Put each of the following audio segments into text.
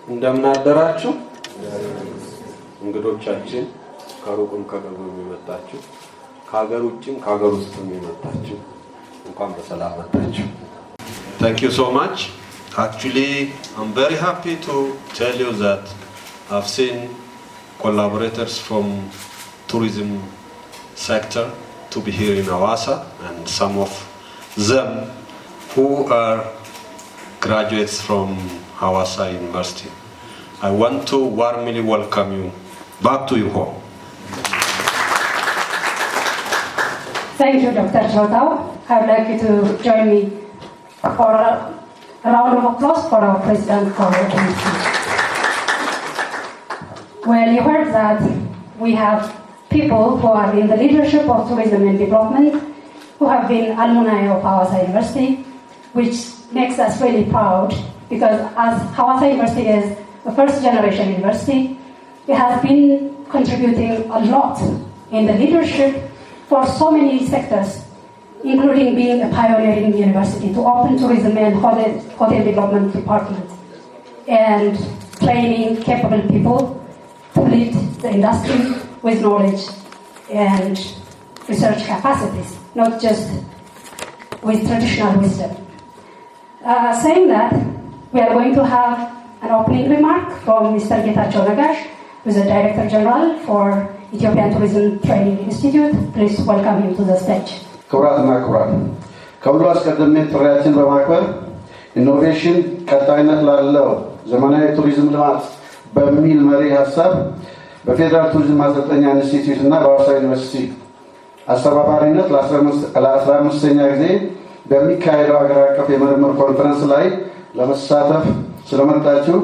እንደምን አደራችሁ እንግዶቻችን ከሩቁም ከቅርብም የመጣችሁ ከሀገር ውጭም ከሀገር ውስጥም የመጣችሁ እንኳን በሰላም መጣችሁ። Thank you so much. Actually, I'm very happy to tell you that I've seen collaborators from tourism sector to be here in Hawassa, and some of them who are graduates from Hawassa University. I want to warmly welcome you back to your home. Thank you, Dr. Chotao. I would like you to join me for a round of applause for our President for the speech. Well, you heard that we have people who are in the leadership of tourism and development who have been alumni of Hawassa University, which makes us really proud because as Hawassa University is a first generation university, it has been contributing a lot in the leadership for so many sectors, including being a pioneering university to open tourism and hotel development department and training capable people to lead the industry with knowledge and research capacities, not just with traditional wisdom. Saying that, we are going to have an opening remark from Mr. Getachew Nagash, who is the Director General for Ethiopian Tourism Training Institute. Please welcome him to the stage. ክቡራትና ክቡራን ከሁሉ አስቀድሜ ጥሪያችን በማክበር ኢኖቬሽን ቀጣይነት ላለው ዘመናዊ ቱሪዝም ልማት በሚል መሪ ሀሳብ በፌዴራል ቱሪዝም ማሰልጠኛ ኢንስቲትዩት እና በሐዋሳ ዩኒቨርሲቲ አስተባባሪነት ለ15ኛ ጊዜ በሚካሄደው ሀገር አቀፍ የምርምር ኮንፈረንስ ላይ ለመሳተፍ ስለመጣችሁ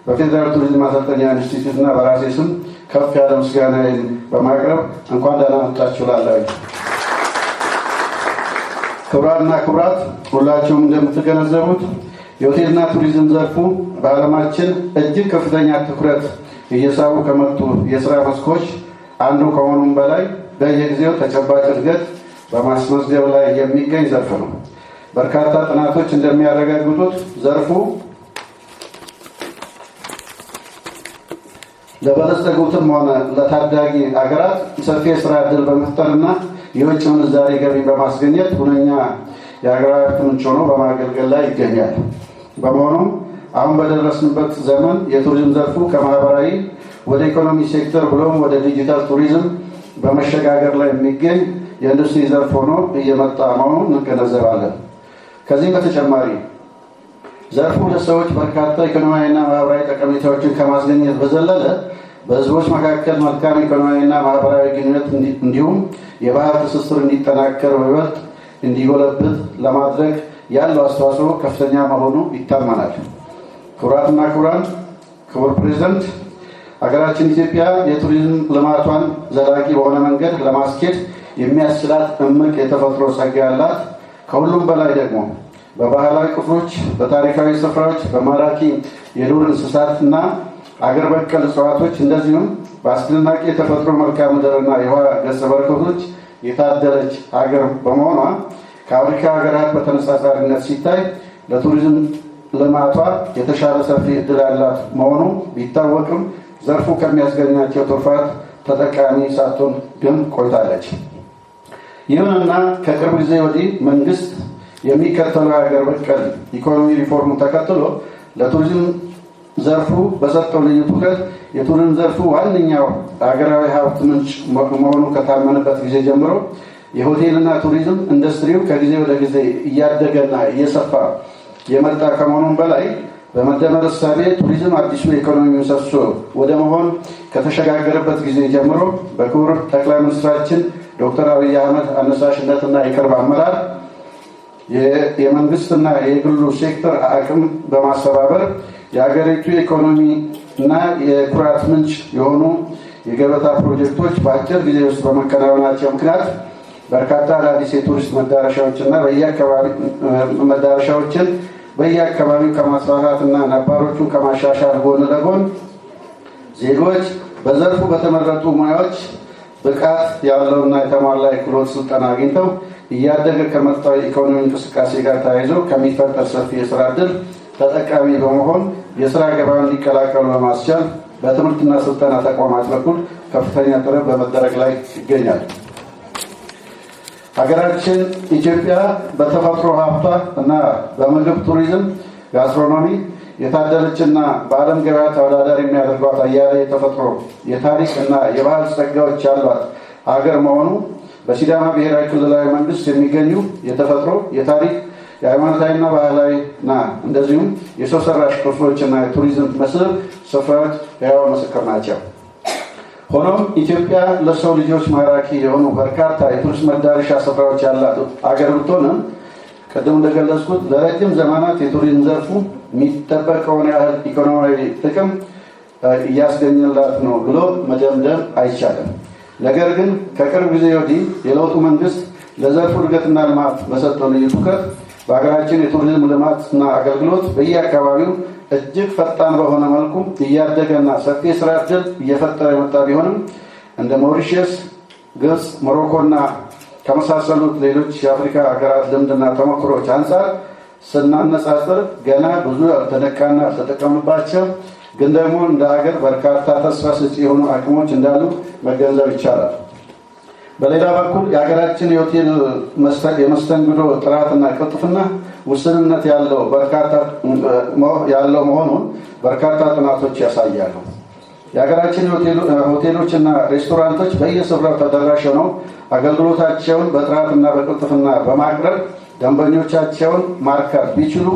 በፌዴራል ቱሪዝም ማሰልጠኛ ኢንስቲትዩት እና በራሴ ስም ከፍ ያለ ምስጋናዬን በማቅረብ እንኳን ደህና መጣችሁ እላለሁ። ክቡራንና ክቡራት ሁላችሁም እንደምትገነዘቡት የሆቴልና ቱሪዝም ዘርፉ በዓለማችን እጅግ ከፍተኛ ትኩረት እየሳቡ ከመጡ የሥራ መስኮች አንዱ ከሆኑም በላይ በየጊዜው ተጨባጭ እድገት በማስመዝገብ ላይ የሚገኝ ዘርፍ ነው። በርካታ ጥናቶች እንደሚያረጋግጡት ዘርፉ ለበለጸጉትም ሆነ ለታዳጊ አገራት ሰፊ የሥራ ዕድል በመፍጠርና የውጭ ምንዛሪ ገቢ በማስገኘት ሁነኛ የሀገራዊ ምንጭ ሆኖ በማገልገል ላይ ይገኛል። በመሆኑም አሁን በደረስንበት ዘመን የቱሪዝም ዘርፉ ከማህበራዊ ወደ ኢኮኖሚ ሴክተር ብሎም ወደ ዲጂታል ቱሪዝም በመሸጋገር ላይ የሚገኝ የኢንዱስትሪ ዘርፍ ሆኖ እየመጣ መሆኑን እንገነዘባለን። ከዚህ በተጨማሪ ዘርፉ ለሰዎች በርካታ ኢኮኖሚያዊና ማህበራዊ ጠቀሜታዎችን ከማስገኘት በዘለለ በህዝቦች መካከል መልካም ኢኮኖሚያዊና ማህበራዊ ግንኙነት እንዲሁም የባህል ትስስር እንዲጠናከር በይበልጥ እንዲጎለብት ለማድረግ ያለው አስተዋጽኦ ከፍተኛ መሆኑ ይታመናል። ክቡራትና ክቡራን፣ ክቡር ፕሬዝዳንት፣ ሀገራችን ኢትዮጵያ የቱሪዝም ልማቷን ዘላቂ በሆነ መንገድ ለማስኬድ የሚያስችላት እምቅ የተፈጥሮ ጸጋ ያላት፣ ከሁሉም በላይ ደግሞ በባህላዊ ቅርሶች፣ በታሪካዊ ስፍራዎች፣ በማራኪ የዱር እንስሳትና አገር በቀል እጽዋቶች እንደዚሁም በአስደናቂ የተፈጥሮ መልክዓ ምድርና የውሃ ገጸ በረከቶች የታደለች ሀገር በመሆኗ ከአፍሪካ ሀገራት በተነጻጻሪነት ሲታይ ለቱሪዝም ልማቷ የተሻለ ሰፊ ዕድል ያላት መሆኑ ቢታወቅም ዘርፉ ከሚያስገኛቸው ትሩፋት ተጠቃሚ ሳትሆን ግን ቆይታለች። ይሁንና ከቅርብ ጊዜ ወዲህ መንግስት የሚከተለው ሀገር በቀል ኢኮኖሚ ሪፎርም ተከትሎ ለቱሪዝም ዘርፉ በሰጠው ልዩ ትኩረት የቱሪዝም ዘርፉ ዋነኛው ሀገራዊ ሀብት ምንጭ መሆኑ ከታመነበት ጊዜ ጀምሮ የሆቴልና ቱሪዝም ኢንዱስትሪው ከጊዜ ወደ ጊዜ እያደገና እየሰፋ የመጣ ከመሆኑም በላይ በመደመር እሳቤ ቱሪዝም አዲሱ የኢኮኖሚ ምሰሶ ወደ መሆን ከተሸጋገረበት ጊዜ ጀምሮ በክቡር ጠቅላይ ሚኒስትራችን ዶክተር አብይ አህመድ አነሳሽነትና የቅርብ አመራር የመንግስትና የግሉ ሴክተር አቅም በማስተባበር የሀገሪቱ ኢኮኖሚ እና የኩራት ምንጭ የሆኑ የገበታ ፕሮጀክቶች በአጭር ጊዜ ውስጥ በመከናወናቸው ምክንያት በርካታ አዳዲስ የቱሪስት መዳረሻዎችና በየአካባቢው ከማስፋፋትና ነባሮቹን ከማሻሻል ጎን ለጎን ዜጎች በዘርፉ በተመረጡ ሙያዎች ብቃት ያለውና የተሟላ የክህሎት ስልጠና አግኝተው እያደገ ከመጣው የኢኮኖሚ እንቅስቃሴ ጋር ተያይዞ ከሚፈጠር ሰፊ የስራ ዕድል ተጠቃሚ በመሆን የስራ ገበያውን እንዲቀላቀሉ ለማስቻል በትምህርትና ስልጠና ተቋማት በኩል ከፍተኛ ጥረት በመደረግ ላይ ይገኛል። ሀገራችን ኢትዮጵያ በተፈጥሮ ሀብቷ እና በምግብ ቱሪዝም፣ ጋስትሮኖሚ የታደለችና በዓለም ገበያ ተወዳዳሪ የሚያደርጓት አያሌ የተፈጥሮ የታሪክ እና የባህል ጸጋዎች ያሏት ሀገር መሆኑ በሲዳማ ብሔራዊ ክልላዊ መንግስት የሚገኙ የተፈጥሮ የታሪክ የሃይማኖታዊና ባህላዊና እንደዚሁም የሰው ሰራሽ ቅርሶችና የቱሪዝም መስህብ ስፍራዎች ሕያው ምስክር ናቸው። ሆኖም ኢትዮጵያ ለሰው ልጆች ማራኪ የሆኑ በርካታ የቱሪስት መዳረሻ ስፍራዎች ያላት አገር ብትሆንም ቅድም እንደገለጽኩት ለረጅም ዘመናት የቱሪዝም ዘርፉ የሚጠበቀውን ያህል ኢኮኖሚያዊ ጥቅም እያስገኘላት ነው ብሎ መደምደም አይቻልም። ነገር ግን ከቅርብ ጊዜ ወዲህ የለውጡ መንግስት ለዘርፉ እድገትና ልማት በሰጠው ልዩ ትኩረት በሀገራችን የቱሪዝም ልማትና አገልግሎት በየአካባቢው እጅግ ፈጣን በሆነ መልኩ እያደገና ሰፊ የስራ ዕድል እየፈጠረ የመጣ ቢሆንም እንደ ሞሪሸስ፣ ግብፅ፣ ሞሮኮና ከመሳሰሉት ሌሎች የአፍሪካ ሀገራት ልምድና ተሞክሮች አንጻር ስናነጻጽር ገና ብዙ ያልተነካና ያልተጠቀምባቸው ግን ደግሞ እንደ ሀገር በርካታ ተስፋ ሰጪ የሆኑ አቅሞች እንዳሉ መገንዘብ ይቻላል። በሌላ በኩል የሀገራችን የሆቴል የመስተንግዶ ጥራትና ቅልጥፍና ውስንነት ያለው መሆኑን በርካታ ጥናቶች ያሳያሉ። የሀገራችን ሆቴሎችና ሬስቶራንቶች በየስፍራው ተደራሽ ሆነው አገልግሎታቸውን በጥራትና በቅልጥፍና በማቅረብ ደንበኞቻቸውን ማርካት ቢችሉ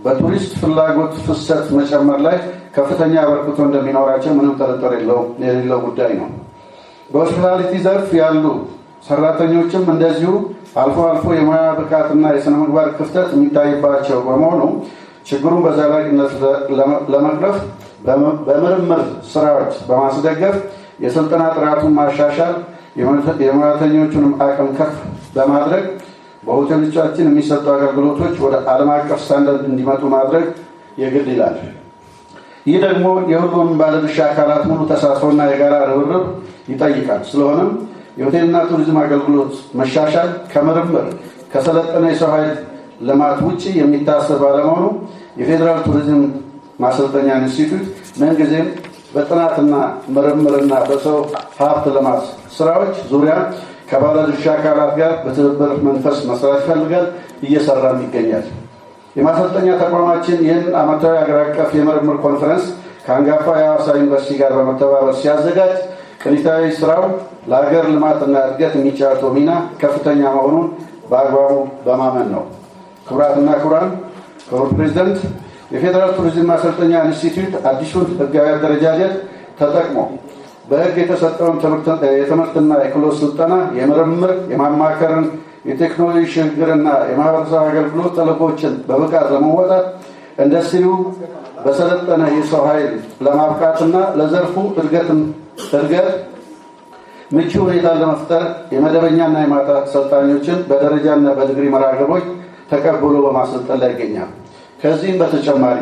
በቱሪስት ፍላጎት ፍሰት መጨመር ላይ ከፍተኛ አበርክቶ እንደሚኖራቸው ምንም ጥርጥር የሌለው ጉዳይ ነው። በሆስፒታሊቲ ዘርፍ ያሉ ሰራተኞችም እንደዚሁ አልፎ አልፎ የሙያ ብቃትና የሥነ ምግባር ክፍተት የሚታይባቸው በመሆኑ ችግሩን በዘላቂነት ለመቅረፍ በምርምር ስራዎች በማስደገፍ የስልጠና ጥራቱን ማሻሻል፣ የሙያተኞቹንም አቅም ከፍ በማድረግ በሆቴሎቻችን የሚሰጡ አገልግሎቶች ወደ ዓለም አቀፍ ስታንዳርድ እንዲመጡ ማድረግ የግድ ይላል። ይህ ደግሞ የሁሉም ባለድርሻ አካላት ሙሉ ተሳትፎና የጋራ ርብርብ ይጠይቃል። ስለሆነም የሆቴልና ቱሪዝም አገልግሎት መሻሻል ከምርምር ከሰለጠነ የሰው ኃይል ልማት ውጭ የሚታሰብ ባለመሆኑ የፌዴራል ቱሪዝም ማሰልጠኛ ኢንስቲትዩት ምንጊዜም በጥናትና ምርምርና በሰው ሀብት ልማት ስራዎች ዙሪያ ከባለድርሻ አካላት ጋር በትብብር መንፈስ መስራት ይፈልጋል፣ እየሰራም ይገኛል። የማሰልጠኛ ተቋማችን ይህን ዓመታዊ ሀገር አቀፍ የምርምር ኮንፈረንስ ከአንጋፋ የሐዋሳ ዩኒቨርሲቲ ጋር በመተባበር ሲያዘጋጅ ቅኒታዊ ስራው ለሀገር ልማትና እድገት የሚጫወተው ሚና ከፍተኛ መሆኑን በአግባቡ በማመን ነው። ክቡራትና ክቡራን፣ ክቡር ፕሬዚደንት፣ የፌዴራል ቱሪዝም ማሰልጠኛ ኢንስቲትዩት አዲሱን ህጋዊ አደረጃጀት ተጠቅሞ በህግ የተሰጠውን የትምህርትና የክህሎት ስልጠና፣ የምርምር፣ የማማከርን፣ የቴክኖሎጂ ሽግግርና የማህበረሰብ አገልግሎት ተልዕኮችን በብቃት ለመወጣት ኢንዱስትሪው በሰለጠነ የሰው ኃይል ለማብቃትና ለዘርፉ እድገት ምቹ ሁኔታ ለመፍጠር የመደበኛና የማታ ሰልጣኞችን በደረጃና በዲግሪ መርሃ ግብሮች ተቀብሎ በማሰልጠን ላይ ይገኛል። ከዚህም በተጨማሪ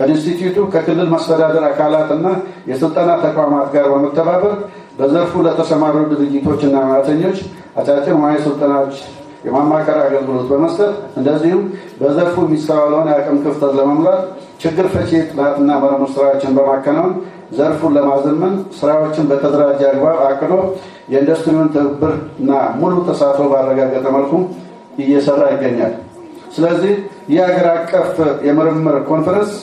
ኢንስቲትዩቱ ከክልል መስተዳደር አካላትና የስልጠና ተቋማት ጋር በመተባበር በዘርፉ ለተሰማሩ ድርጅቶችና ሙያተኞች አጫጭር ሙያዊ ስልጠናዎች፣ የማማከር አገልግሎት በመስጠት እንደዚሁም በዘርፉ የሚስተዋለውን የአቅም ክፍተት ለመሙላት ችግር ፈቺ ጥናትና ምርምር ስራዎችን በማከናወን ዘርፉን ለማዘመን ስራዎችን በተደራጀ አግባብ አቅዶ የኢንዱስትሪውን ትብብርና ሙሉ ተሳትፎ ባረጋገጠ መልኩ እየሰራ ይገኛል። ስለዚህ ይህ ሀገር አቀፍ የምርምር ኮንፈረንስ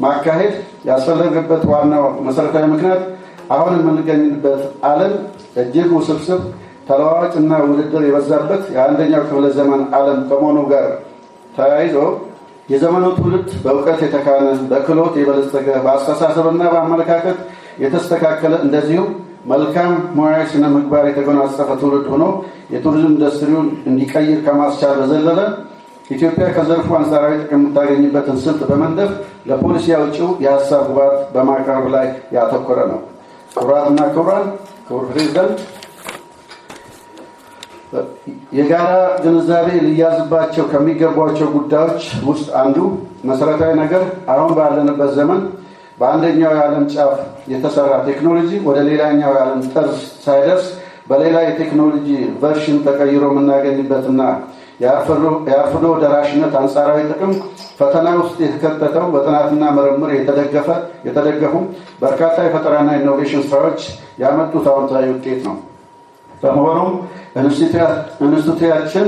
ማካሄድ ያስፈለገበት ዋናው መሰረታዊ ምክንያት አሁን የምንገኝበት ዓለም እጅግ ውስብስብ፣ ተለዋዋጭና ውድድር የበዛበት የአንደኛው ክፍለ ዘመን ዓለም ከመሆኑ ጋር ተያይዞ የዘመኑ ትውልድ በእውቀት የተካነ፣ በክህሎት የበለጸገ፣ በአስተሳሰብና በአመለካከት የተስተካከለ እንደዚሁም መልካም ሙያዊ ስነ ምግባር የተጎናጸፈ ትውልድ ሆኖ የቱሪዝም ኢንዱስትሪውን እንዲቀይር ከማስቻል በዘለለ ኢትዮጵያ ከዘርፉ አንጻራዊ ጥቅም የምታገኝበትን ስልት በመንደፍ ለፖሊሲ አውጪው የሀሳብ ግብዓት በማቅረብ ላይ ያተኮረ ነው። ክቡራትና ክቡራን፣ ክቡር ፕሬዚዳንት፣ የጋራ ግንዛቤ ሊያዝባቸው ከሚገባቸው ጉዳዮች ውስጥ አንዱ መሰረታዊ ነገር አሁን ባለንበት ዘመን በአንደኛው የዓለም ጫፍ የተሰራ ቴክኖሎጂ ወደ ሌላኛው የዓለም ጠርዝ ሳይደርስ በሌላ የቴክኖሎጂ ቨርሽን ተቀይሮ የምናገኝበትና የአርፍዶ ደራሽነት አንጻራዊ ጥቅም ፈተና ውስጥ የተከተተው በጥናትና ምርምር የተደገፉ በርካታ የፈጠራና ኢኖቬሽን ስራዎች ያመጡት አዎንታዊ ውጤት ነው። በመሆኑም ኢንስቲትዩታችን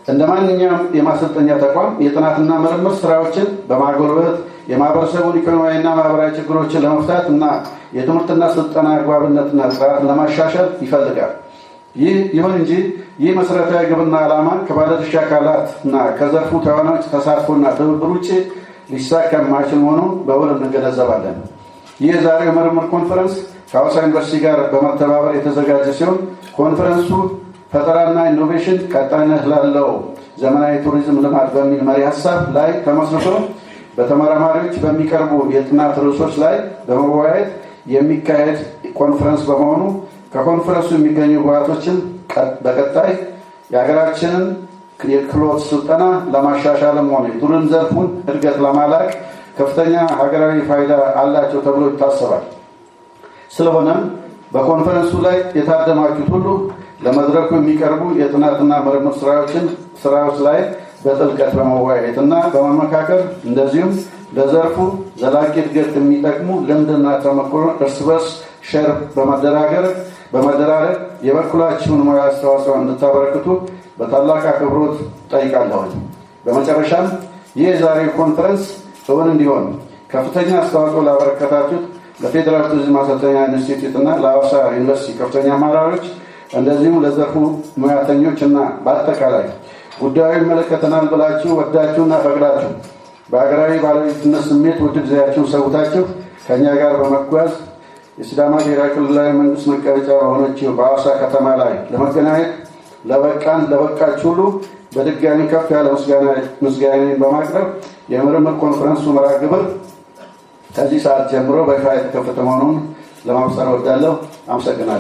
እንደ ማንኛውም የማሰልጠኛ ተቋም የጥናትና ምርምር ስራዎችን በማጎልበት የማህበረሰቡን ኢኮኖሚያዊና ማህበራዊ ችግሮችን ለመፍታት እና የትምህርትና ስልጠና አግባብነትና ጥራትን ለማሻሻል ይፈልጋል። ይሁን እንጂ ይህ መሰረታዊ ግብና ዓላማ ከባለድርሻ አካላት እና ከዘርፉ ተዋናዮች ተሳትፎና ትብብር ውጭ ሊሳካ የማይችል መሆኑን በውል እንገነዘባለን። ይህ የዛሬው ምርምር ኮንፈረንስ ከሐዋሳ ዩኒቨርሲቲ ጋር በመተባበር የተዘጋጀ ሲሆን ኮንፈረንሱ ፈጠራና ኢኖቬሽን ቀጣይነት ላለው ዘመናዊ ቱሪዝም ልማት በሚል መሪ ሀሳብ ላይ ተመስርቶ በተመራማሪዎች በሚቀርቡ የጥናት ርዕሶች ላይ በመወያየት የሚካሄድ ኮንፈረንስ በመሆኑ ከኮንፈረንሱ የሚገኙ ግብዓቶችን በቀጣይ የሀገራችንን የክህሎት ስልጠና ለማሻሻልም ሆነ የቱሪዝም ዘርፉን እድገት ለማላቅ ከፍተኛ ሀገራዊ ፋይዳ አላቸው ተብሎ ይታሰባል። ስለሆነም በኮንፈረንሱ ላይ የታደማችሁት ሁሉ ለመድረኩ የሚቀርቡ የጥናትና ምርምር ስራዎች ላይ በጥልቀት በመወያየት እና በመመካከል እንደዚሁም ለዘርፉ ዘላቂ እድገት የሚጠቅሙ ልምድና ተሞክሮ እርስ በርስ ሼር በመደራረግ የበኩላችሁን ሙያ አስተዋጽኦ እንድታበረክቱ በታላቅ አክብሮት ጠይቃለሁ። በመጨረሻም ይህ የዛሬው ኮንፈረንስ እውን እንዲሆን ከፍተኛ አስተዋጽኦ ላበረከታችሁት ለፌዴራል ቱሪዝም ማሰልጠኛ ኢንስቲትዩት እና ለሐዋሳ ዩኒቨርሲቲ ከፍተኛ አመራሮች እንደዚሁም ለዘርፉ ሙያተኞች እና በአጠቃላይ ጉዳዩ ይመለከተናል ብላችሁ ወዳችሁና ፈቅዳችሁ በሀገራዊ ባለቤትነት ስሜት ውድ ጊዜያችሁን ሰውታችሁ ከእኛ ጋር በመጓዝ የሲዳማ ብሔራዊ ክልላዊ መንግስት መቀመጫ በሆነችው በሐዋሳ ከተማ ላይ ለመገናኘት ለበቃችሁ ሁሉ በድጋሚ ከፍ ያለ ምስጋናዬን በማቅረብ የምርምር ኮንፈረንሱ መርሃ ግብር ከዚህ ሰዓት ጀምሮ በይፋ የተከፈተ መሆኑን ለማብሰር እወዳለሁ። አመሰግናለሁ።